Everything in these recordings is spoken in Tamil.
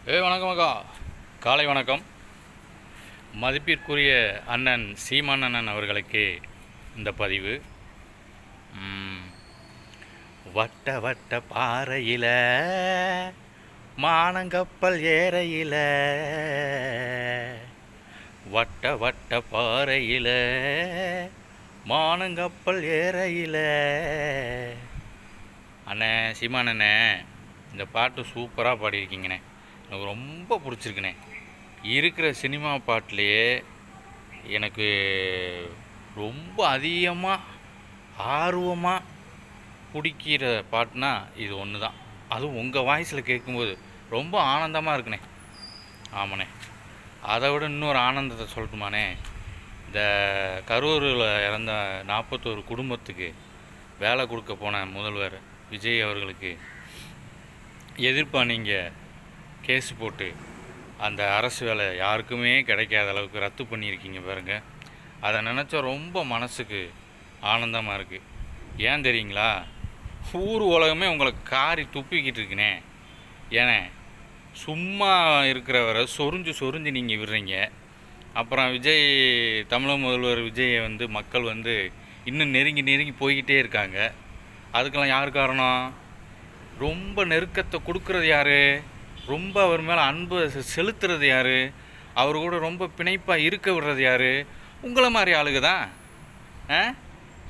வணக்கம் அக்கா. காலை வணக்கம். மதிப்பிற்குரிய அண்ணன் சீமான் அண்ணன் அவர்களுக்கு இந்த பதிவு. வட்ட வட்ட பாறையில் மானங்கப்பல் ஏறையில், வட்ட வட்ட பாறையில் மானங்கப்பல் ஏறையில். அண்ணே சீமான் அண்ணே, இந்த பாட்டு சூப்பராக பாடியிருக்கீங்கண்ணே. எனக்கு ரொம்ப பிடிச்சிருக்குண்ணே. இருக்கிற சினிமா பாட்டிலையே எனக்கு ரொம்ப அதிகமாக ஆர்வமாக பிடிக்கிற பாட்டுனா இது ஒன்று தான். அதுவும் உங்கள் வாய்ஸில் கேட்கும்போது ரொம்ப ஆனந்தமாக இருக்குண்ணே. ஆமாண்ணே. அதை விட இன்னொரு ஆனந்தத்தை சொல்லட்டுமாண்ணே. இந்த கரூரில் இறந்த 41 குடும்பத்துக்கு வேலை கொடுக்க போன முதல்வர் விஜய் அவர்களுக்கு எதிர்ப்பாக நீங்கள் கேஸ் போட்டு அந்த அரசு வேலை யாருக்குமே கிடைக்காத அளவுக்கு ரத்து பண்ணியிருக்கீங்க பாருங்கள். அதை நினச்சா ரொம்ப மனசுக்கு ஆனந்தமாக இருக்குது. ஏன் தெரியுங்களா? ஊர் உலகமே உங்களை காரி துப்பிக்கிட்டு இருக்குனே. ஏன்னா சும்மா இருக்கிறவரை சொரிஞ்சு நீங்கள் விடுறீங்க. அப்புறம் விஜய், தமிழக முதல்வர் விஜயை மக்கள் இன்னும் நெருங்கி போய்கிட்டே இருக்காங்க. அதுக்கெல்லாம் யார் காரணம்? ரொம்ப நெருக்கத்தை கொடுக்குறது யார்? ரொம்ப அவர் மேலே அன்பு செலுத்துறது யார்? அவர் கூட ரொம்ப பிணைப்பாக இருக்க விடுறது யார்? உங்களை மாதிரி ஆளுக தான்.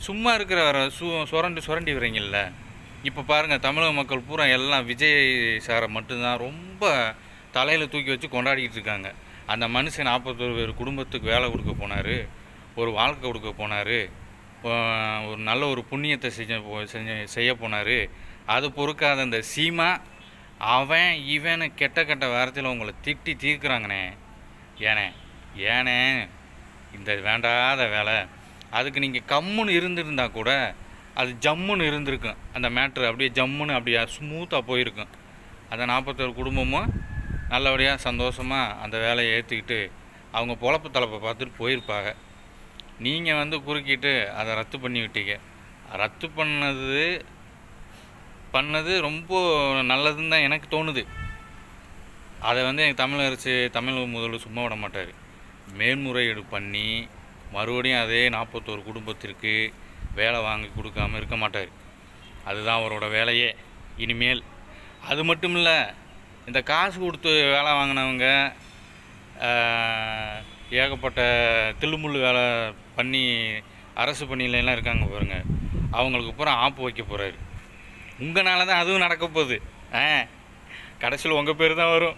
சும்மா இருக்கிறவரை சுரண்டி விடுறீங்கல்ல. இப்போ பாருங்கள், தமிழக மக்கள் பூரா எல்லாம் விஜய் சாரை மட்டும்தான் ரொம்ப தலையில் தூக்கி வச்சு கொண்டாடிக்கிட்டு இருக்காங்க. அந்த மனுஷன் 41 பேர் குடும்பத்துக்கு வேலை கொடுக்க போனார், ஒரு வாழ்க்கை கொடுக்க போனார், ஒரு நல்ல ஒரு புண்ணியத்தை செய்ய போனார். அது பொறுக்காத அந்த சீமா அவன் இவனு கெட்ட வாரத்தில் உங்களை திட்டி தீர்க்குறாங்கண்ணே. ஏனே இந்த வேண்டாத வேலை. அதுக்கு நீங்கள் கம்முன்னு இருந்திருந்தா கூட அது ஜம்முன்னு இருந்திருக்கும். அந்த மேட்ரு அப்படியே ஜம்முன்னு அப்படியே ஸ்மூத்தாக போயிருக்கும். அந்த 41 குடும்பமும் நல்லபடியாக சந்தோஷமாக அந்த வேலையை ஏற்றுக்கிட்டு அவங்க பொழப்பு தலைப்பை பார்த்துட்டு போயிருப்பாங்க. நீங்கள் குறுக்கிட்டு அதை ரத்து பண்ணி விட்டீங்க. ரத்து பண்ணது ரொம்ப நல்லதுன்னு தான் எனக்கு தோணுது. அதை எங்கள் தமிழக முதல்வர் சும்மா விட மாட்டார். மேல்முறையீடு பண்ணி மறுபடியும் அதே 41 குடும்பத்திற்கு வேலை வாங்கி கொடுக்காமல் இருக்க மாட்டார். அதுதான் அவரோட வேலையே இனிமேல். அது மட்டும் இல்லை, இந்த காசு கொடுத்து வேலை வாங்கினவங்க ஏகப்பட்ட தில்லுமுள்ளு வேலை பண்ணி அரசு பணியிலலாம் இருக்காங்க பாருங்கள். அவங்களுக்கு பூரா ஆப்பு வைக்க போகிறாரு. உங்களால் தான் அதுவும் நடக்க போகுது. கடைசியில் உங்கள் பேர் தான் வரும்.